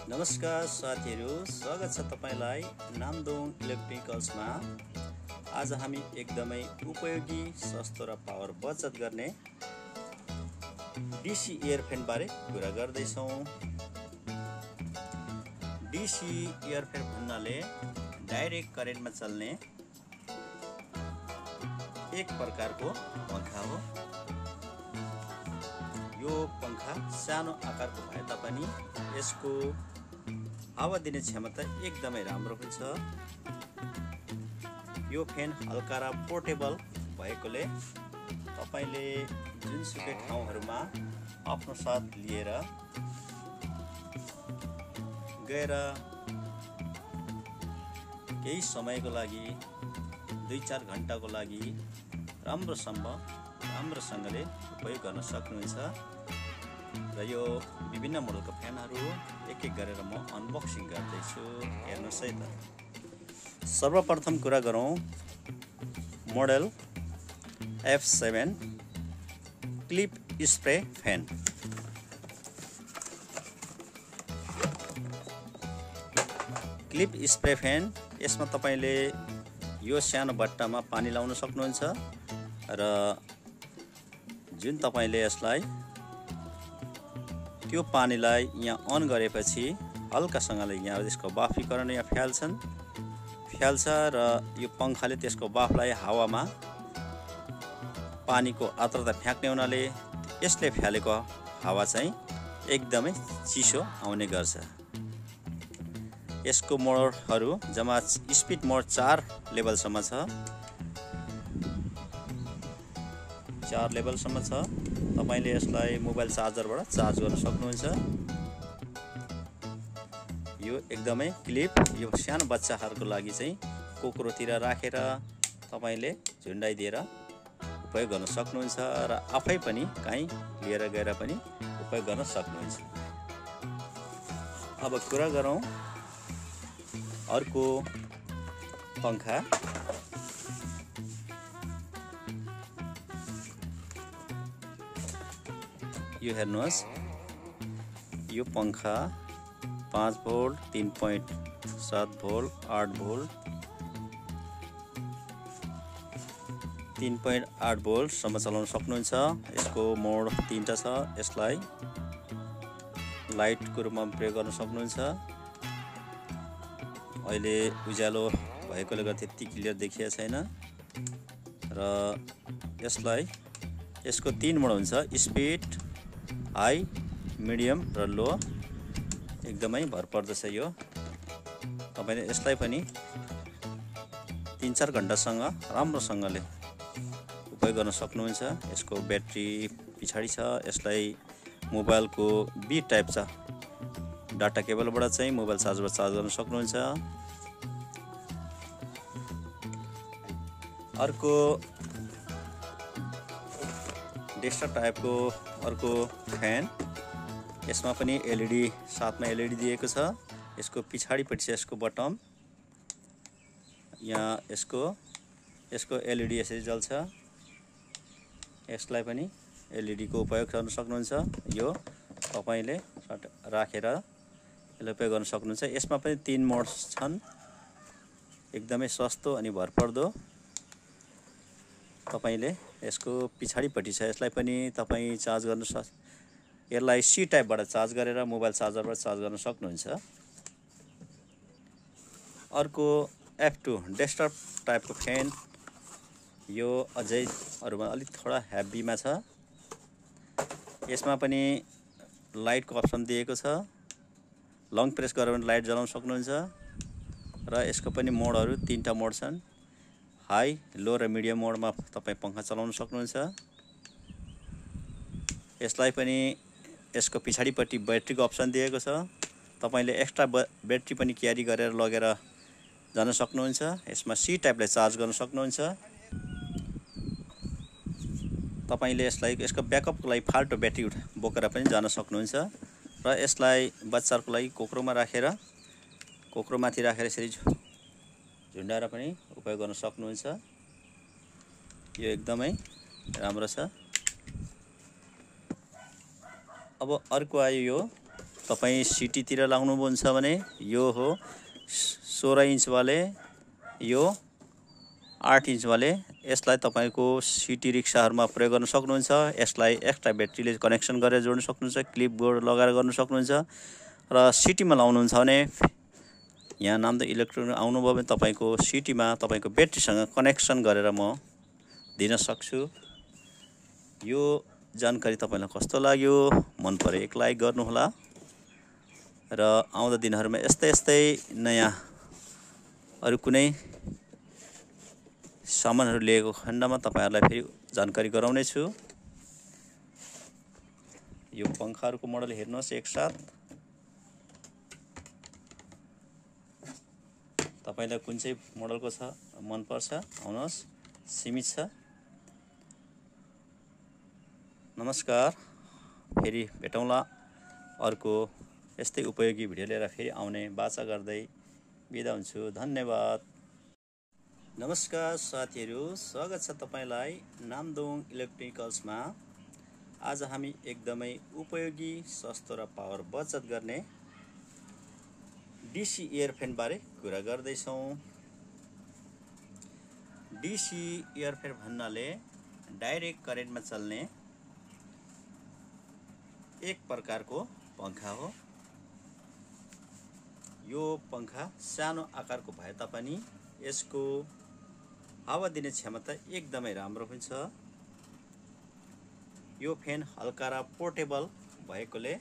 नमस्कार साथीहरू, स्वागत छ तपाईलाई नामदोङ इलेक्ट्रिकल्समा। आज हामी एकदमै उपयोगी, सस्तो र पावर बचत गर्ने DC इयरफेन बारे कुरा गर्दैछौँ। DC इयरफेन भन्नाले डाइरेक्ट करेन्टमा चल्ने एक प्रकारको पंखा हो। यो पंखा सानो आकारको भए तापनि यसको हावा दिने क्षमता एकदमै राम्रो हुन्छ। यो फ्यान हल्का र पोर्टेबल भएकोले तपाईले जुनसुकै ठाउँहरुमा आफ्नो साथ लिएर गएर केही समयको लागि 2-4 घण्टाको लागि राम्रोसँगले उपयोग गर्न सक्नुहुन्छ। र यो विभिन्न मोडलको फ्यानहरु एक गरेर म अनबक्सिङ गर्दैछु, हेर्नुस् है त। सर्वप्रथम कुरा गरौँ model F7 clip spray fan. Clip spray fan, यसमा तपाईले यो सानो बट्टामा पानी लाउन सक्नुहुन्छ र जुन तपाईले यसलाई त्यो पानीलाई यहाँ अन गरेपछि हल्कासँगले यहाँ यसको बाष्पीकरण यहाँ फ्याल्छ र यो पंखाले त्यसको बाफलाई हावामा पानीको आर्द्रता फ्याँक्ने हुनाले यसले फ्यालेको हावा चाहिँ एकदमै चिसो आउने गर्छ। यसको मोडहरु जम्मा स्पिड मोड 4 लेभलसम्म छ। 4 लेभलसम्म छ। तपाईले यसलाई मोबाइल चार्जरबाट चार्ज गर्न सक्नुहुन्छ। यो एकदमै क्लिप, यो सानो बच्चाहरुको लागि चाहिँ कोक्रोतिर राखेर तपाईले झुन्डाइदिएर उपयोग गर्न सक्नुहुन्छ र आफै पनि कहीँ लिएर गएर पनि उपयोग गर्न सक्नुहुन्छ। अब कुरा गरौँ अर्को पंखा। यो हेर्नुहोस्, यो पंखा 5 भोल्ट, 3.7 भोल्ट, 8 भोल्ट, 3.8 भोल्ट सम्म चलाउन सक्नुहुन्छ। यसको मोड 3टा छ। यसलाई लाइटको रूपमा प्रयोग गर्न सक्नुहुन्छ। अहिले उज्यालो भएकोले गर्दा त्यति क्लियर देखिएको छैन र यसको 3 मोड हुन्छ, स्पिड, हाई, मिडियम र लो। एकदमै भरपर्दो छ यो। तपाईले यसलाई पनि 3-4 घण्टासँग राम्रोसँगले उपयोग गर्न सक्नुहुन्छ। यसको ब्याट्री पछाडी छ। यसलाई मोबाइलको B टाइप छ, डाटा केबलबाट चाहिँ मोबाइल चार्जबाट चार्ज गर्न सक्नुहुन्छ। अर्को डेस्कटप टाइपको अर्को फ्यान, यसमा पनि LED, साथमा LED दिएको छ। यसको पछाडीपट्टि छ यसको बटन, यहाँ यसको LED यसरी जल्छ। यसलाई पनि LED को उपयोग गर्न सक्नुहुन्छ। यो तपाईले राखेर यसलाई उपयोग गर्न सक्नुहुन्छ। यसमा पनि 3 मोड्स छन्, एकदमै सस्तो अनि भरपर्दो। तपाईले यसको पछाडीपट्टि छ, यसलाई पनि तपाई चार्ज गर्न यसलाई C टाइपबाट चार्ज गरेर मोबाइल चार्जरबाट चार्ज गर्न सक्नुहुन्छ। अर्को F2 डेस्कटप टाइपको फ्यान, यो अझै अरुमा अलिक थोडा हेभीमा छ। यसमा पनि लाइटको अप्सन दिएको छ। लङ प्रेस गरेर पनि लाइट जलाउन सक्नुहुन्छ र यसको पनि मोडहरु 3टा मोड छन्। हाई, लो र मिडियम मोडमा तपाई पंखा चलाउन सक्नुहुन्छ। यसलाई पनि यसको पछाडीपट्टि ब्याट्रीको अप्सन दिएको छ। तपाईले एक्स्ट्रा ब्याट्री पनि क्यारी गरेर लगेर जान सक्नुहुन्छ। यसमा C टाइपले चार्ज गर्न सक्नुहुन्छ। तपाईले यसको ब्याकअपको लागि फाल्टो ब्याट्री बोकेर पनि जान सक्नुहुन्छ र यसलाई बच्चाहरुको लागि कोक्रोमाथि राखेर यसरी झुन्डाएर पनि उपयोग गर्न सक्नुहुन्छ। यो एकदमै राम्रो छ। अब अर्को आयो यो तपाईँ सिटीतिर लाउनुहुन्छ भने यो हो 16 इन्च वाले, यो 8 इन्च वाले। यसलाई तपाईको सिटी रिक्साहरुमा प्रयोग गर्न सक्नुहुन्छ। यसलाई एक्स्ट्रा ब्याट्रीले कनेक्सन गरेर जोड्न सक्नुहुन्छ, क्लिप बोर्ड लगाएर गर्न सक्नुहुन्छ। र सिटीमा लाउनुहुन्छ भने यहाँ नामदो इलेक्ट्रोनिक आउनुभयो भने तपाईको सिटीमा तपाईको ब्याट्रीसँग कनेक्सन गरेर म दिन सक्छु। यो जानकारी तपाईलाई कस्तो लाग्यो? मन परे एक लाइक गर्नुहोला र आउँदो दिनहरुमा यस्तै नयाँ अरु कुनै सामानहरु लिएको खण्डमा तपाईहरुलाई फेरि जानकारी गराउने छु। यो पंखाहरुको मोडल हेर्नुहोस् एकसाथ। तपाईलाई कुन चाहिँ मोडलको छ मन पर्छ आउनुहोस्, सीमित छ। नमस्कार, फेरि भेटौँला अर्को यस्तै उपयोगी भिडियो लिएर फेरि आउने बाचा गर्दै बिदा हुन्छु। धन्यवाद। नमस्कार साथीहरु, स्वागत छ तपाईलाई नामदोङ इलेक्ट्रिकल्समा। आज हामी एकदमै उपयोगी, सस्तो र पावर बचत गर्ने डीसी इयरफेन बारे कुरा गर्दै छौं। डीसी इयरफेन भन्नाले डाइरेक्ट करेन्टमा चल्ने एक प्रकारको पंखा हो। यो पंखा सानो आकारको भए तापनि यसको हावा दिने क्षमता एकदमै राम्रो हुन्छ। यो फेन हल्का र पोर्टेबल भएकोले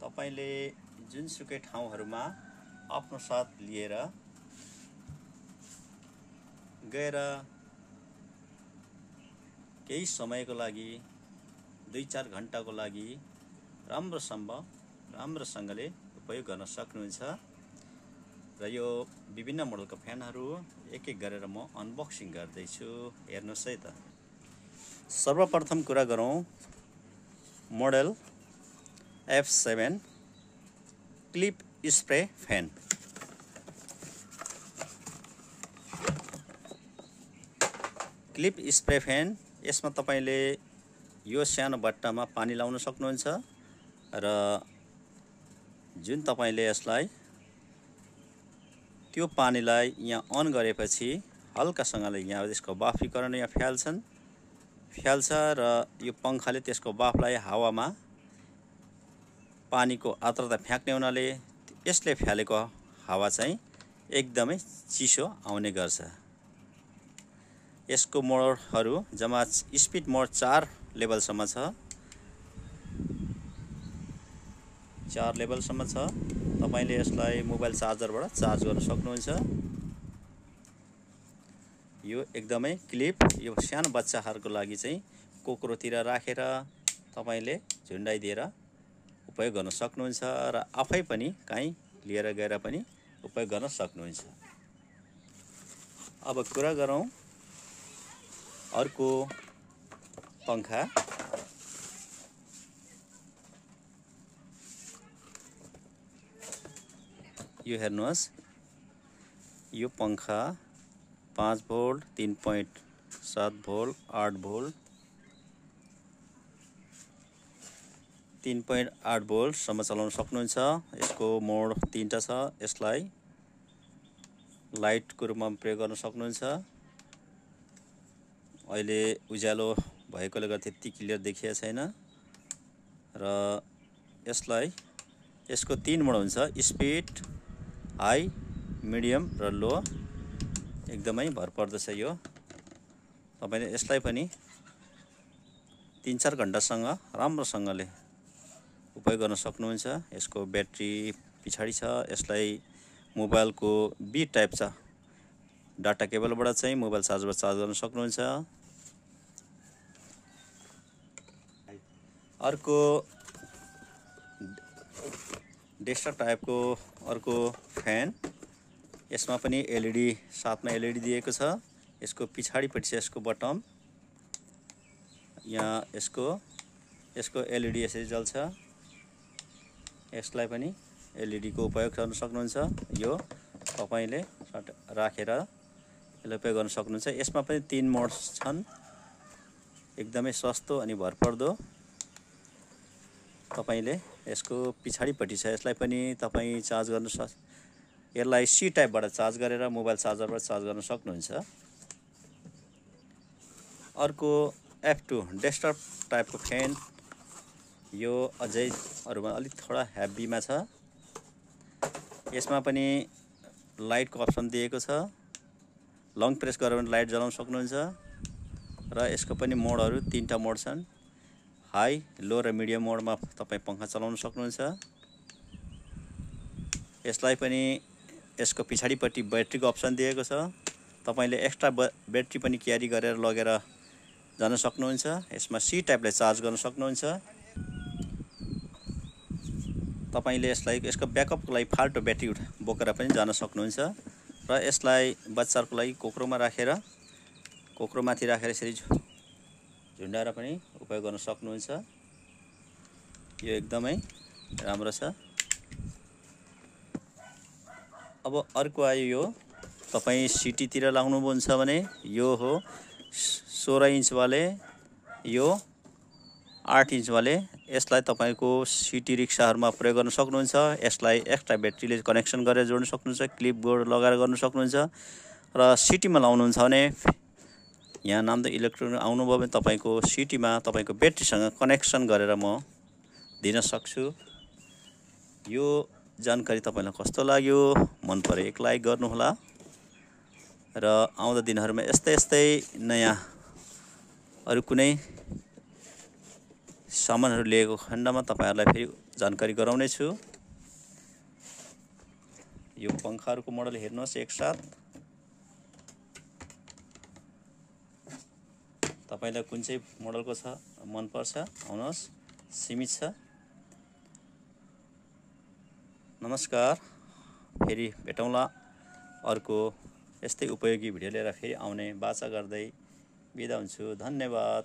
तपाईले जुनसुकै ठाउँहरुमा आफ्नो साथ लिएर गएर केही समयको लागि 2-4 घण्टाको लागि राम्रोसँगले उपयोग गर्न सक्नुहुन्छ। र यो विभिन्न मोडलको फ्यानहरु एक गरेर म अनबक्सिङ गर्दै छु। हेर्नुस् है त। सर्वप्रथम कुरा गरौँ model F7 clip spray fan. Clip spray fan, यसमा तपाईले यो सानो बट्टामा पानी लाउन सक्नुहुन्छ र जुन तपाईले यसलाई त्यो पानीलाई यहाँ अन गरेपछि हल्कासँगले यहाँ यसको बाष्पीकरण यहाँ फ्याल्छ र यो पंखाले त्यसको बाफलाई हावामा पानीको आर्द्रता फ्याँक्ने हुनाले यसले फ्यालेको हावा चाहिँ एकदमै चिसो आउने गर्छ। यसको मोडहरु जम्मा स्पिड मोड 4 लेभलसम्म छ। 4 लेभलसम्म छ। तपाईले यसलाई मोबाइल चार्जरबाट चार्ज गर्न सक्नुहुन्छ। यो एकदमै क्लिप, यो सानो बच्चाहरुको लागि चाहिँ कोक्रोतिर राखेर तपाईले झुन्डाइदिएर उपयोग गर्न सक्नुहुन्छ र आफै पनि कहीँ लिएर गएर पनि उपयोग गर्न सक्नुहुन्छ। अब कुरा गरौँ अर्को पंखा। यो हेर्नुहोस्, यो पंखा 5 भोल्ट, 3.7 भोल्ट, 8 भोल्ट, 3.8 भोल्ट सम्म चलाउन सक्नुहुन्छ। यसको मोड 3टा छ। यसलाई लाइटको रूपमा प्रयोग गर्न सक्नुहुन्छ। अहिले उज्यालो भएकोले गर्दा त्यति क्लियर देखिएको छैन र यसको 3 मोड हुन्छ, स्पिड, हाई, मिडियम र लो। एकदमै भरपर्दो छ यो। तपाईले यसलाई पनि 3-4 घण्टासँग राम्रोसँगले उपयोग गर्न सक्नुहुन्छ। यसको ब्याट्री पछाडी छ। यसलाई मोबाइलको बी टाइप छ, डाटा केबलबाट चाहिँ मोबाइल चार्जबाट चार्ज गर्न सक्नुहुन्छ। अर्को डेस्कटप टाइपको अर्को फ्यान। यसमा पनि एलईडी, साथमा एलईडी दिएको छ। यसको पछाडीपट्टि छ यसको बटन। यहाँ यसको एलईडी यसरी जल्छ। यसलाई पनि एलईडी को उपयोग गर्न सक्नुहुन्छ। यो तपाईले राखेर यसलाई उपयोग गर्न सक्नुहुन्छ। यसमा पनि 3 मोड्स छन्। एकदमै सस्तो अनि भरपर्दो। तपाईले यसको पछाडिपट्टि छ, यसलाई पनि तपाईँ चार्ज गर्न यसलाई सी टाइपबाट चार्ज गरेर मोबाइल चार्जरबाट चार्ज गर्न सक्नुहुन्छ। अर्को F2 डेस्कटप टाइपको फ्यान, यो अझै अरूमा अलिक थोडा हेभीमा छ। यसमा पनि लाइटको अप्सन दिएको छ, लङ प्रेस गरेर पनि लाइट जलाउन सक्नुहुन्छ। र यसको पनि मोडहरू 3टा मोड छन्, हाई, लो र मिडियम मोडमा तपाईँ पंखा चलाउन सक्नुहुन्छ। यसलाई पनि यसको पछाडिपट्टि ब्याट्रीको अप्सन दिएको छ, तपाईले एक्स्ट्रा ब्याट्री पनि क्यारी गरेर लगेर जान सक्नुहुन्छ। यसमा सी टाइपले चार्ज गर्न सक्नुहुन्छ। तपाईले यसको ब्याकअपको लागि फाल्टो ब्याट्री बोकेर पनि जान सक्नुहुन्छ। र यसलाई बच्चाहरुको लागि कोक्रोमाथि राखेर यसरी झुन्डाएर पनि उपयोग गर्न सक्नुहुन्छ। यो एकदमै राम्रो छ। अब अर्को आयो, यो तपाईँ सिटीतिर लाउनुहुन्छ भने यो हो 16 इन्च वाले, यो 8 इन्च वाले। यसलाई तपाईको सिटी रिक्साहरुमा प्रयोग गर्न सक्नुहुन्छ। यसलाई एक्स्ट्रा ब्याट्रीले कनेक्सन गरेर जोड्न सक्नुहुन्छ, क्लिप बोर्ड लगाएर गर्न सक्नुहुन्छ। र सिटीमा लाउनुहुन्छ भने यहाँ नामदो इलेक्ट्रोनिक आउनुभयो भने तपाईको सिटीमा तपाईको ब्याट्रीसँग कनेक्सन गरेर म दिन सक्छु। यो जानकारी तपाईलाई कस्तो लाग्यो? मन परे एक लाइक गर्नुहोला र आउँदो दिनहरुमा यस्तै नयाँ अरु कुनै सामानहरु लिएको खण्डमा तपाईहरुलाई फेरि जानकारी गराउने छु। यो पंखाहरुको मोडल हेर्नुहोस् एकसाथ। तपाईलाई कुन चाहिँ मोडलको छ मन पर्छ आउनुहोस्, सीमित छ। नमस्कार, फेरि भेटौँला अर्को यस्तै उपयोगी भिडियो लिएर फेरि आउने बाचा गर्दै बिदा हुन्छु। धन्यवाद।